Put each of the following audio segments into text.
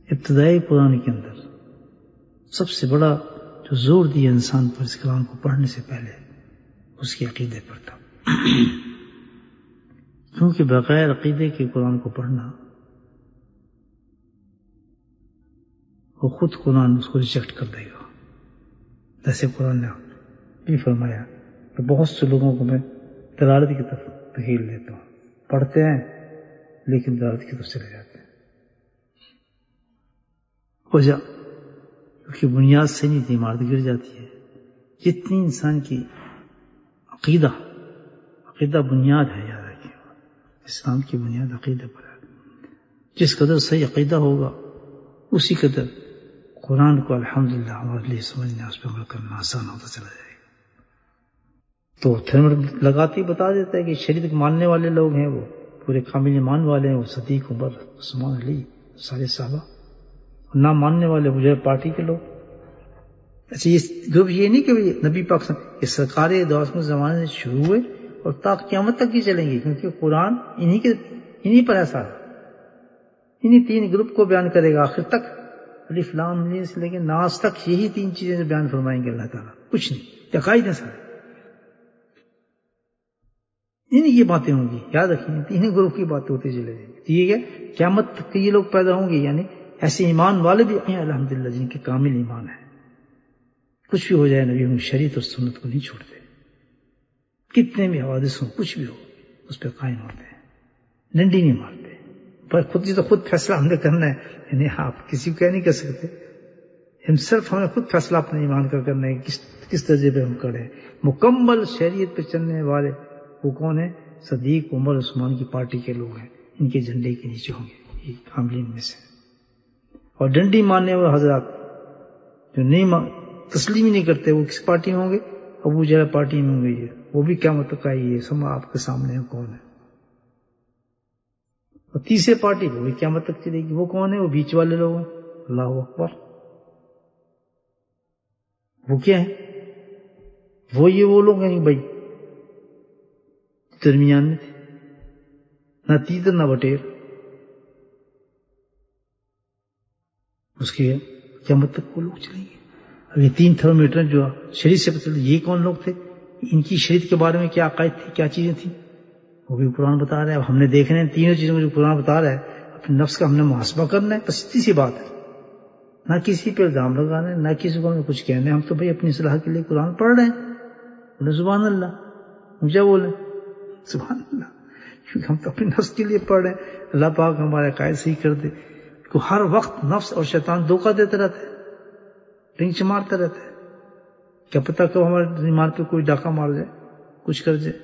ابتدائی قرآن کے اندر سب سے بڑا جو زور دیا انسان پر اس کلام کو پڑھنے سے پہلے اس کے عقیدے پر تھا، کیونکہ بغیر عقیدے کے قرآن کو پڑھنا، وہ خود قرآن اس کو ریجیکٹ کر دے گا. جیسے قرآن نے بھی فرمایا کہ بہت سے لوگوں کو میں دلالت کی طرف دھکیل دیتا ہوں، پڑھتے ہیں لیکن دلالت کی طرف چلے جاتے ہیں. وجہ کیونکہ بنیاد سے نہیں تھی، عمارت گر جاتی ہے. جتنی انسان کی عقیدہ بنیاد ہے، یاد رکھیے اسلام کی بنیاد عقیدہ پر ہے. جس قدر صحیح عقیدہ ہوگا اسی قدر قرآن کو الحمدللہ ہمارے لیے سمجھنا، اس پہ عمل کرنا آسان ہوتا چلا جائے گا. تو تھرمر لگاتے ہی بتا دیتا ہے کہ شریعت کو ماننے والے لوگ ہیں وہ پورے کامل ایمان والے ہیں، وہ صدیق، عمر، عثمان، علی، سارے صحابہ. نہ ماننے والے مجھے پارٹی کے لوگ. اچھا یہ گروپ یہ نہیں کہ نبی پاک یہ سرکار دو زمانے سے شروع ہوئے اور تا قیامت تک ہی چلیں گے، کیونکہ قرآن انہی پر ہے سارا. انہی تین گروپ کو بیان کرے گا آخر تک، الف لام میم سے لے کے ناس تک یہی تین چیزیں بیان فرمائیں گے اللہ تعالیٰ، کچھ نہیں. عقائد ہیں سارے، انہی کی باتیں ہوں گی. یاد رکھیں تین گروپ کی باتیں ہوتی چلے جائیں گی. ٹھیک ہے، قیامت تک یہ لوگ پیدا ہوں گے، یعنی ایسے ایمان والے بھی ہیں الحمدللہ جن کے کامل ایمان ہے. کچھ بھی ہو جائے نبی ہم شریعت اور سنت کو نہیں چھوڑتے، کتنے بھی حوادث ہوں، کچھ بھی ہو اس پہ قائم ہوتے ہیں، ڈنڈی نہیں مارتے. پر خود فیصلہ ہم نے کرنا ہے، یعنی آپ کسی کو کیا نہیں کر سکتے. ہم صرف ہمیں خود فیصلہ اپنے ایمان کا کرنا ہے کس درجے پہ ہم کریں. مکمل شریعت پہ چلنے والے وہ کون ہیں؟ صدیق، عمر، عثمان کی پارٹی کے لوگ ہیں، ان کے جھنڈے کے نیچے ہوں گے یہ کاملین میں سے. اور ڈنڈی ماننے والے حضرات جو نہیں تسلیم ہی نہیں کرتے وہ کس پارٹی میں ہوں گے؟ ابو جہل پارٹی میں ہوں گے. وہ بھی قیامت تک آئی ہے، سب آپ کے سامنے کون ہے. اور تیسرے پارٹی وہ بھی قیامت تک چلے گی. وہ کون ہے؟ وہ بیچ والے لوگ ہیں. اللہ اکبر. وہ کیا ہے؟ وہ لوگ ہیں بھائی درمیان میں تھے، نہ تیتر نہ بٹیر. اس کے قیامت تک وہ لوگ چلیں گے. اب یہ تین تھرمومیٹر جو شریعت سے پتہ یہ کون لوگ تھے، ان کی شریعت کے بارے میں کیا عقائد تھی، کیا چیزیں تھیں، وہ بھی قرآن بتا رہا ہے. اب ہم نے دیکھنا ہے تینوں چیزوں کو جو قرآن بتا رہا ہے، اپنے نفس کا ہم نے محاسبہ کرنا ہے. بس اتنی سی بات ہے، نہ کسی پہ الزام لگانا ہے، نہ کسی کو ہمیں کچھ کہنا ہے. ہم تو بھائی اپنی اصلاح کے لیے قرآن پڑھ رہے ہیں. بولے سبحان اللہ، مجھے بولے سبحان اللہ، کیونکہ ہم تو اپنے نفس کے لیے پڑھ رہے ہیں. اللہ پاک ہمارے عقائد صحیح کر دے. کو ہر وقت نفس اور شیطان دھوکہ دیتے رہتے ہیں، ٹینچ مارتے رہتے ہیں. کیا پتہ کب ہمارے ایمان پہ کوئی ڈاکہ مار جائے، کچھ کر جائے.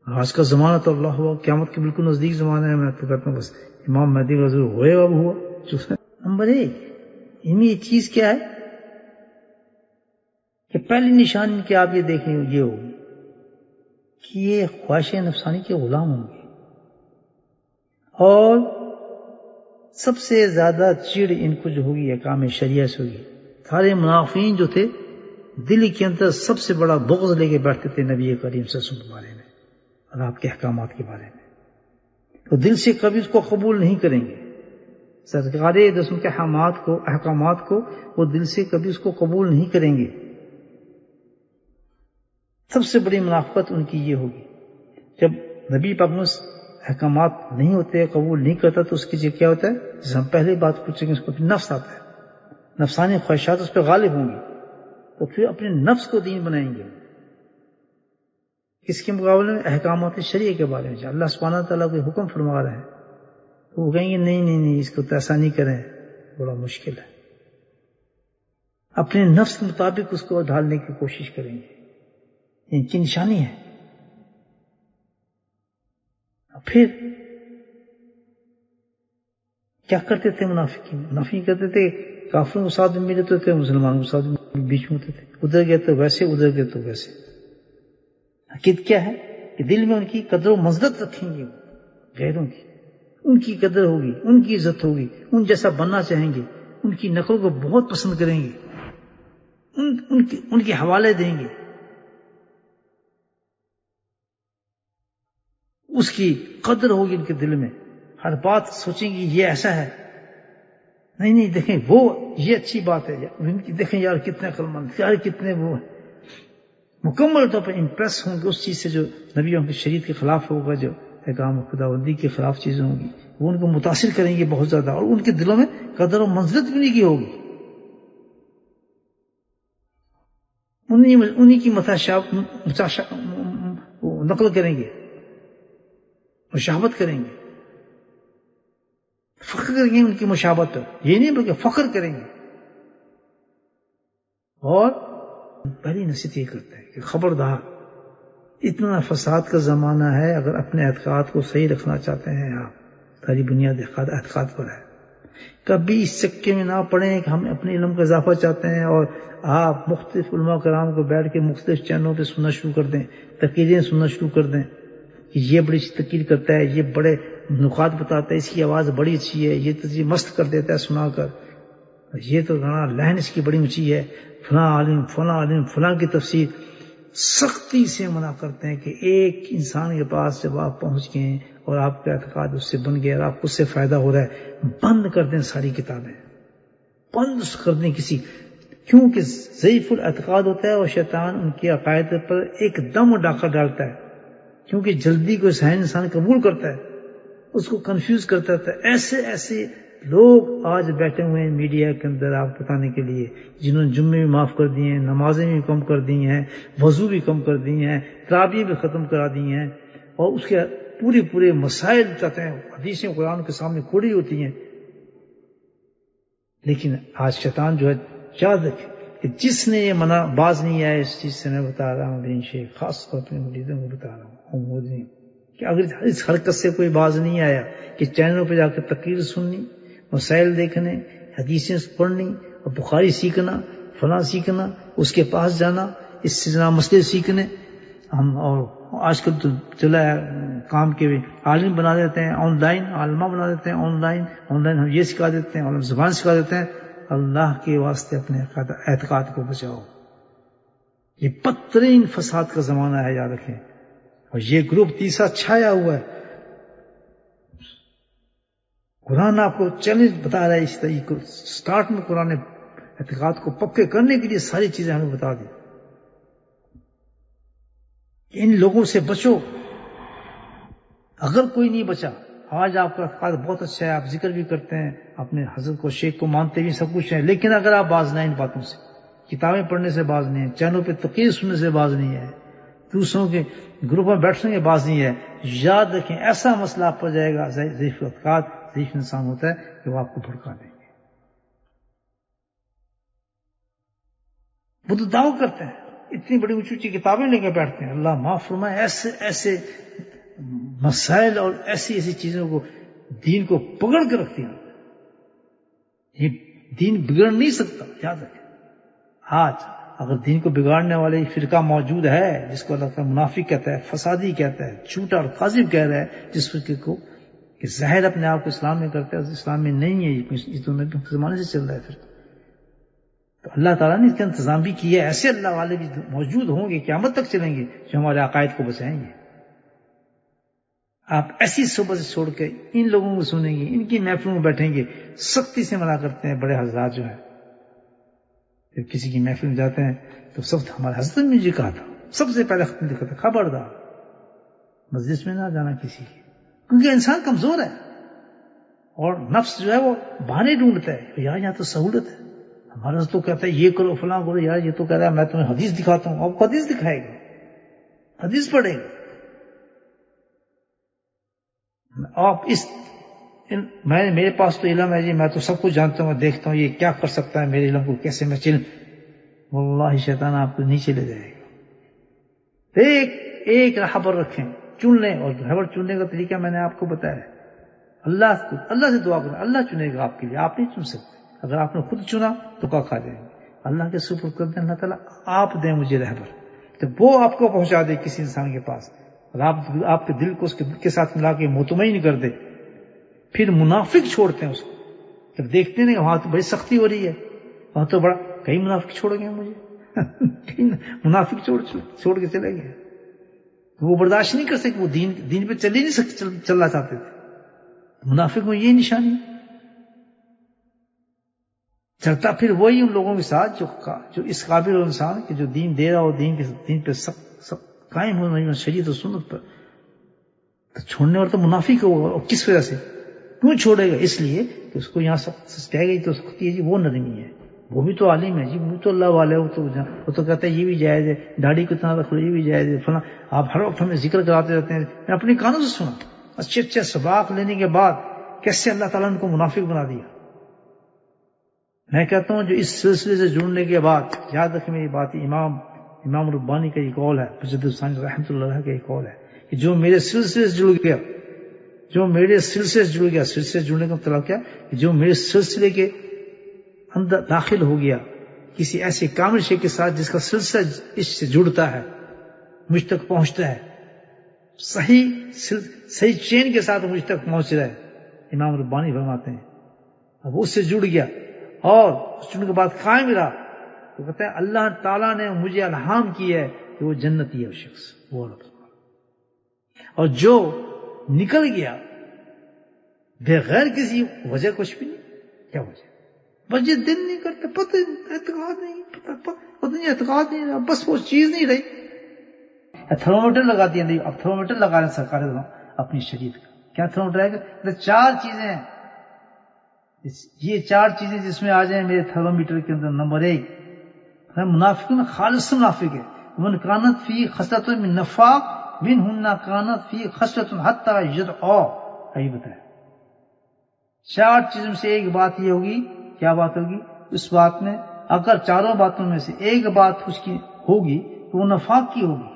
آج کا زمانہ تو اللہ ہوا قیامت کے بالکل نزدیک زمانہ ہے. میں تو کہتا ہوں بس امام مہدی کا ضرور ہوئے اب ہوا. نمبر 1 ان یہ چیز کیا ہے کہ پہلی نشانی کہ آپ یہ دیکھیں یہ ہوگی کہ یہ خواہش نفسانی کے غلام ہوں گے، اور سب سے زیادہ چڑ ان کو جو ہوگی احکام شریعہ سے ہوگی. سارے منافقین جو تھے دل کے اندر سب سے بڑا بغض لے کے بیٹھتے تھے نبی کریم صلی اللہ علیہ وسلم کے بارے میں اور آپ کے احکامات کے بارے میں. تو دل سے کبھی اس کو قبول نہیں کریں گے. سرکار رسول کے احکامات کو وہ دل سے کبھی اس کو قبول نہیں کریں گے. سب سے بڑی منافقت ان کی یہ ہوگی. جب نبی پاک احکامات نہیں ہوتے، قبول نہیں کرتا، تو اس کی جگہ کیا ہوتا ہے؟ جیسے ہم پہلے بات پوچھیں گے، اس کو نفس آتا ہے، نفسانی خواہشات اس پہ غالب ہوں گی، تو پھر اپنے نفس کو دین بنائیں گے. کس کے مقابلے میں؟ احکامات شریعہ کے بارے میں. اللہ سبحانہ تعالیٰ کوئی حکم فرما رہے ہیں تو وہ کہیں گے نہیں اس کو تو ایسا نہیں کریں، بڑا مشکل ہے. اپنے نفس کے مطابق اس کو ڈھالنے کی کوشش کریں گے. ان کی نشانی ہے. پھر کیا کرتے تھے منافقین کرتے تھے، کافروں کے ساتھ ملے تو تھے، مسلمانوں کے ساتھ بیچ میں ہوتے تھے. ادھر گئے تو ویسے، ادھر گئے تو ویسے. حقیقت کیا ہے کہ دل میں ان کی قدر و منزلت رکھیں گے، غیروں کی ان کی قدر ہوگی، ان کی عزت ہوگی، ان جیسا بننا چاہیں گے، ان کی نقل کو بہت پسند کریں گے، ان کے حوالے دیں گے، اس کی قدر ہوگی ان کے دل میں. ہر بات سوچیں گے یہ ایسا ہے، نہیں دیکھیں وہ یہ اچھی بات ہے، ان کی دیکھیں یار کتنے عقلمند، یار کتنے وہ مکمل طور پر امپریس ہوں گے اس چیز سے جو نبیوں کی شریعت کے خلاف ہوگا، جو احکام خداوندی کے خلاف چیزیں ہوں گی، وہ ان کو متاثر کریں گے بہت زیادہ، اور ان کے دلوں میں قدر و منزلت بھی نہیں کی ہوگی. انہی کی نقل کریں گے، مشابہت کریں گے، فخر کریں گے ان کی مشابہت پر، یہ نہیں بلکہ فخر کریں گے. اور پہلی نصیحت یہ کرتا ہے کہ خبردار، اتنا فساد کا زمانہ ہے، اگر اپنے اعتقاد کو صحیح رکھنا چاہتے ہیں آپ، ساری بنیاد اعتقاد پر ہے. کبھی اس چکے میں نہ پڑیں کہ ہم اپنے علم کا اضافہ چاہتے ہیں اور آپ مختلف علماء کرام کو بیٹھ کے مختلف چینلوں پہ سننا شروع کر دیں، تقریریں سننا شروع کر دیں کہ یہ بڑی تقریر کرتا ہے، یہ بڑے نکات بتاتا ہے، اس کی آواز بڑی اچھی ہے، یہ تجھے مست کر دیتا ہے سنا کر، یہ تو لہن اس کی بڑی اونچی ہے، فلاں عالم فلاں کی تفسیر. سختی سے منع کرتے ہیں کہ ایک انسان کے پاس جب آپ پہنچ گئے اور آپ کا اعتقاد اس سے بن گیا اور آپ کو اس سے فائدہ ہو رہا ہے، بند کر دیں ساری کتابیں، بند کر دیں کیونکہ ضعیف الاعتقاد ہوتا ہے اور شیطان ان کے عقائد پر ایک دم ڈاکہ ڈالتا ہے، کیونکہ جلدی کو ذہن انسان قبول کرتا ہے، اس کو کنفیوز کرتا ہے. ایسے لوگ آج بیٹھے ہوئے ہیں میڈیا کے اندر آپ بتانے کے لیے، جنہوں نے جمعے بھی معاف کر دیے ہیں، نمازیں بھی کم کر دی ہیں، وضو بھی کم کر دی ہیں، تراویح بھی ختم کرا دی ہیں، اور اس کے پورے مسائل چاہتے ہیں حدیثیں قرآن کے سامنے کھڑی ہوتی ہیں. لیکن آج شیطان جو ہے، یاد رکھے کہ جس نے یہ منع باز نہیں آیا اس چیز سے، میں بتا رہا ہوں دین شیخ خاص طور پر مریدوں کو بتا رہا ہوں کہ اگر اس حرکت سے کوئی باز نہیں آیا کہ چینلوں پہ جا کے تقریر سننی، مسائل دیکھنے، حدیثیں پڑھنی، اور بخاری سیکھنا، فلاں سیکھنا، اس کے پاس جانا، اس سے جناب مسئلے سیکھنے، ہم اور آج کل تو چلا ہے کام کے عالم بنا دیتے ہیں، آن لائن عالمہ بنا دیتے ہیں، آن لائن ہم یہ سکھا دیتے ہیں، عالم زبان سکھا دیتے ہیں. اللہ کے واسطے اپنے اعتقاد کو بچاؤ، یہ بدترین فساد کا زمانہ ہے، یاد رکھیں. اور یہ گروپ تیسرا چھایا ہوا ہے. قرآن آپ کو چیلنج بتا رہا ہے اس طریقے کو. سٹارٹ میں قرآن نے اعتقاد کو پکے کرنے کے لیے ساری چیزیں ہمیں بتا دی. ان لوگوں سے بچو. اگر کوئی نہیں بچا، آج آپ کا اعتقاد بہت اچھا ہے، آپ ذکر بھی کرتے ہیں، اپنے حضرت کو شیخ کو مانتے بھی سب کچھ ہے، لیکن اگر آپ باز نہ ان باتوں سے، کتابیں پڑھنے سے باز نہیں ہے، چینلوں پہ تقریر سننے سے باز نہیں ہے، دوسروں کے گروپ میں بیٹھنے کے باز نہیں ہے، یاد رکھیں ایسا مسئلہ آپ پر جائے گا. ضعیف اعتقاد ضعیف انسان ہوتا ہے کہ وہ آپ کو بھڑکا دیں گے. وہ تو دعویٰ کرتے ہیں، اتنی بڑی اونچی کتابیں لے کے بیٹھتے ہیں. اللہ معاف فرمائے، ایسے مسائل اور ایسی چیزوں کو دین کو پکڑ کے رکھتی ہیں. یہ دین بگڑ نہیں سکتا، یاد رکھیں. آج اگر دین کو بگاڑنے والے فرقہ موجود ہے جس کو اللہ تعالیٰ منافق کہتا ہے، فسادی کہتا ہے، جھوٹا اور کاذب کہہ رہا ہے، جس فرقے کو کہ ظاہر اپنے آپ کو اسلام میں کرتا ہے، اسلام میں نہیں ہے، یہ تو نبی کے زمانے سے چل رہا ہے. پھر تو اللہ تعالیٰ نے اس کا انتظام بھی کیا ہے. ایسے اللہ والے بھی موجود ہوں گے، قیامت تک چلیں گے، جو ہمارے عقائد کو بچائیں گے. آپ ایسی صحبت سے چھوڑ کے ان لوگوں کو سنیں گے، ان کی محفلوں میں بیٹھیں گے. سختی سے منع کرتے ہیں بڑے حضرات جو ہیں. جب کسی کی محفل میں جاتے ہیں تو سب ہمارے حضرت نے مجھے کہا تھا، سب سے پہلے ختم لکھا تھا، خبردار مجلس میں نہ جانا کسی کی، کیونکہ انسان کمزور ہے اور نفس جو ہے وہ بہانے ڈھونڈتا ہے. یار یہاں تو سہولت ہے، ہمارا حضرت تو کہتا ہے یہ کرو فلاں کرو. یار یہ تو کہہ رہا ہے میں تمہیں حدیث دکھاتا ہوں. آپ کو حدیث دکھائے گا، حدیث پڑھے گا. آپ میرے پاس تو علم ہے جی، میں تو سب کچھ جانتا ہوں، میں دیکھتا ہوں یہ کیا کر سکتا ہے، میرے علم کو کیسے میں واللہ شیطان آپ کو نیچے لے جائے گا. ایک رہبر رکھیں، چن لیں، اور رہبر چننے کا طریقہ میں نے آپ کو بتایا. اللہ سے دعا کریں، اللہ چنے گا آپ کے لیے، آپ نہیں چن سکتے. اگر آپ نے خود چنا تو کیا کھا جائیں گے. اللہ کے سپرد کر دیں، اللہ تعالیٰ آپ دیں مجھے رہبر، جب وہ آپ کو پہنچا دے کسی انسان کے پاس اور آپ کے دل کو اس کے دل کے ساتھ ملا کے مطمئن کر دے. پھر منافق چھوڑتے ہیں اس کو، جب دیکھتے ہیں وہاں تو بڑی سختی ہو رہی ہے، وہاں تو بڑا کئی منافق چھوڑ گئے مجھے منافق چھوڑ کے چلے گئے. وہ برداشت نہیں کر سکتے، وہ دین پہ چل ہی نہیں سکتے، چلنا چاہتے تھے. منافق میں یہ نشانی. چلتا پھر وہی ان لوگوں کے ساتھ جو اس قابل ہو انسان کہ جو دین دے رہا ہو، دین پہ سب قائم ہونا شریعت و سنت پر، تو چھوڑنے والا تو منافق ہوگا. اور کس وجہ سے کیوں چھوڑے گا؟ اس لیے کہ اس کو یہاں سخت کہہ گئی تو سختی ہے جی وہ نرمی ہے، وہ بھی تو عالم ہے جی، وہ تو اللہ والے، وہ تو کہتا ہے یہ بھی جائز ہے، داڑھی کو اتنا رکھو یہ بھی جائز ہے فلاں. آپ ہر وقت ہمیں ذکر کراتے رہتے ہیں. میں اپنے کانوں سے سنا اچھے اچھے سباق لینے کے بعد کیسے اللہ تعالیٰ نے ان کو منافق بنا دیا. میں کہتا ہوں جو اس سلسلے سے جڑنے کے بعد، یاد رکھیں میری بات، امام ربانی کا یہ قول ہے، مجدد ثانی رحمۃ اللہ علیہ کا یہ قول ہے کہ جو میرے سلسلے سے جڑ گیا، سلسلے سے جڑنے کا مطلب کیا کہ جو میرے سلسلے کے اندر داخل ہو گیا کسی ایسے کامل شے کے ساتھ جس کا سلسلہ اس سے جڑتا ہے، مجھ تک پہنچتا ہے، صحیح چین کے ساتھ مجھ تک پہنچ رہا ہے. امام ربانی فرماتے ہیں اب اس سے جڑ گیا اور جڑنے کے بعد قائم رہا تو کہتے ہیں اللہ تعالیٰ نے مجھے الہام کیا ہے کہ وہ جنتی ہے وہ شخص، وہ عورت. اور جو نکل گیا بغیر کسی وجہ، کچھ بھی نہیں، کیا وجہ؟ بس یہ دل نہیں کرتے، پتہ اعتقاد نہیں، بس وہ چیز نہیں رہی. تھرمومیٹر لگا دیا، نہیں اب تھرمومیٹر لگا رہے سرکار اپنی شریعت کا. کیا تھرمومیٹر ہے کہ 4 چیزیں ہیں، یہ 4 چیزیں جس میں آ جائیں میرے تھرمومیٹر کے اندر. نمبر 1 منافق خالص منافق ہے، من کانت فی خصلۃ من نفاق منہن کانت فی خصلۃ حتی یدعا. یہی بتایا 4 چیزوں سے ایک بات یہ ہوگی. کیا بات ہوگی؟ اس بات میں اگر 4 باتوں میں سے ایک بات اس کی ہوگی تو وہ نفاق کی ہوگی.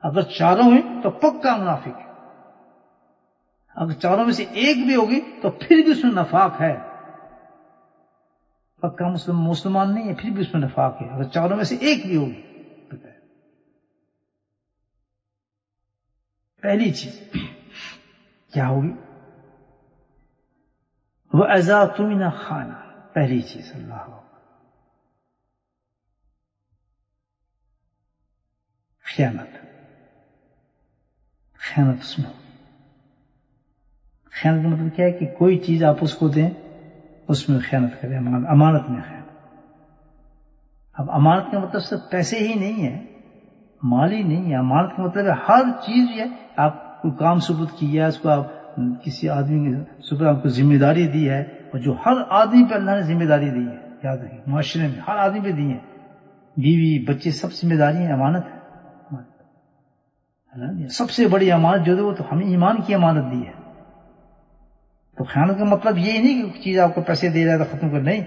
اگر 4 ہوئیں تو پکا منافق ہے. اگر 4 میں سے ایک بھی ہوگی تو پھر بھی اس میں نفاق ہے، پکا مسلمان نہیں ہے، پھر بھی اس میں نفاق ہے اگر 4 میں سے ایک بھی ہوگی. پہلی چیز کیا ہوگی؟ وَإِذَا تُمِنَ خَانَ. پہلی چیز اللہ خیانت اس میں ہوگی. خیانت کا مطلب کیا ہے کہ کوئی چیز آپ اس کو دیں اس میں خیانت کریں. امانت میں خیانت. اب امانت کا مطلب صرف پیسے ہی نہیں ہے، مالی نہیں ہے. امانت کا مطلب ہے ہر چیز ہے. آپ کوئی کام سپرد کیا، اس کو آپ کسی آدمی کے سپرد آپ کو ذمہ داری دی ہے، اور جو ہر آدمی پہ اللہ نے ذمہ داری دی ہے، یاد رکھیں معاشرے میں ہر آدمی پہ دی ہے، بیوی بچے سب ذمہ داری ہیں، امانت ہے. سب سے بڑی امانت جو ہے وہ تو ہمیں ایمان کی امانت دی ہے. تو خیانت کا مطلب یہ نہیں کہ چیز آپ کو پیسے دے رہا ہے تو ختم کر، نہیں.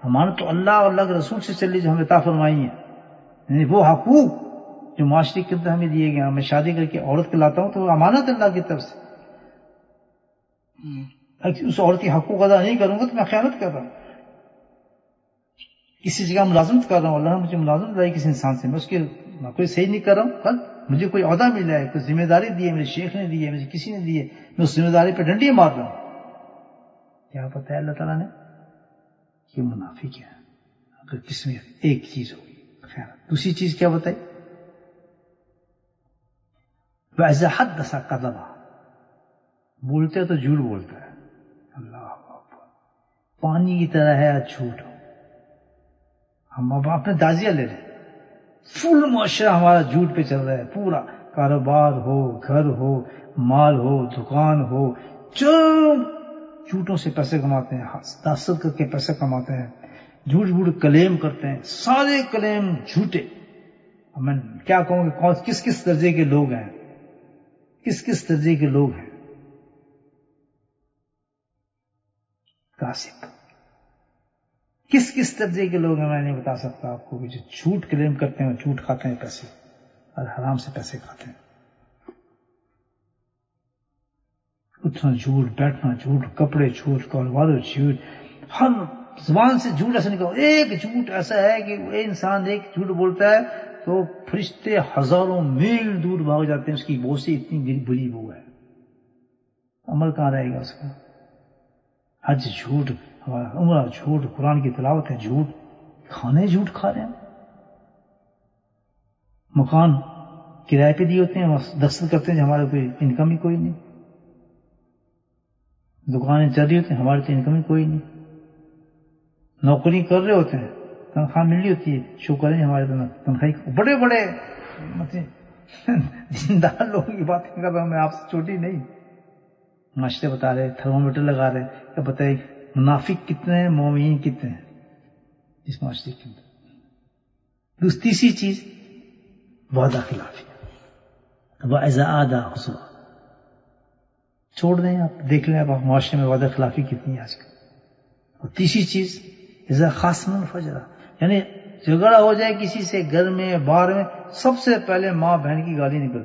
امانت تو اللہ اور اللہ کے رسول سے چلی جو ہمیں عطا فرمائی ہے، یعنی وہ حقوق جو معاشرے کے اندر ہمیں دیے گئے. میں شادی کر کے عورت کو لاتا ہوں تو وہ امانت ہے اللہ کی طرف سے. اس عورت کی حقوق ادا نہیں کروں گا تو میں خیانت کر رہا ہوں. کسی جگہ ملازمت کر رہا ہوں، اللہ نے مجھے ملازمت دلائی کسی انسان سے، میں اس کے کوئی صحیح نہیں کر رہا ہوں. کل مجھے کوئی عہدہ ملا ہے، کوئی ذمہ داری دی ہے، میرے شیخ نے دی ہے، مجھے کسی نے دی ہے، میں اس ذمہ داری پہ ڈنڈی مار رہا ہوں. کیا پتہ ہے اللہ تعالیٰ نے یہ منافق ہے. اگر کس میں ایک چیز ہوگی خیانت. دوسری چیز کیا بتائی؟ وَإِذَا حَدَّثَ كَذَبَ. بولتے ہے تو جھوٹ بولتا ہے. اللہ اکبر. پانی کی طرح ہے جھوٹ. ہم اب اپنے دازیہ لے رہے ہیں، فل معاشرہ ہمارا جھوٹ پہ چل رہا ہے. پورا کاروبار ہو، گھر ہو، مال ہو، دکان ہو، جو جھوٹوں سے پیسے کماتے ہیں، حسد کر کے پیسے کماتے ہیں، جھوٹ کلیم کرتے ہیں، سارے کلیم جھوٹے. میں کیا کہوں کہ کس کس درجے کے لوگ ہیں، کس درجے کے لوگ ہیں. کاسب کس درجے کے لوگ ہیں میں نہیں بتا سکتا آپ کو، جو جھوٹ کلیم کرتے ہیں، جھوٹ کھاتے ہیں پیسے، اور حرام سے پیسے کھاتے ہیں. اٹھنا جھوٹ، بیٹھنا جھوٹ، کپڑے جھوٹ، کاروبار جھوٹ، ہر زبان سے جھوٹ ایسا نکلتا. ایک جھوٹ ایسا ہے کہ انسان ایک جھوٹ بولتا ہے تو فرشتے ہزاروں میل دور بھاگ جاتے ہیں، اس کی بو سے اتنی بری بو ہے. عمل کہاں رہے گا اس کا؟ حج جھوٹ، ہمارا عمرہ جھوٹ، قرآن کی تلاوت ہے جھوٹ، کھانے جھوٹ کھا رہے ہیں. مکان کرائے پہ دیے ہوتے ہیں، دستخط کرتے ہیں، ہمارے کوئی انکم ہی کوئی نہیں. دکانیں چل رہی ہوتی ہیں، ہماری تو انکم ہی کوئی نہیں. نوکری کر رہے ہوتے ہیں، تنخواہ مل رہی ہوتی ہے، شکر ہے ہمارے تنخواہ بڑے بڑے دیندار لوگوں کی باتیں کر رہا ہوں میں، آپ سے چھوٹی نہیں. معاشرے بتا رہے، تھرمومیٹر لگا رہے کہ بتائیے منافق کتنے ہیں، مومنین کتنے ہیں اس معاشرے کے اندر. تیسری چیز وعدہ خلافی. وَإِذَا عَادَ خُسْرًا. چھوڑ دیں، آپ دیکھ لیں آپ معاشرے میں وعدہ خلافی کتنی ہے آج کل. اور تیسری چیز اذا خاصم فجرا، یعنی جھگڑا ہو جائے کسی سے گھر میں باہر میں، سب سے پہلے ماں بہن کی گالی نکلتی.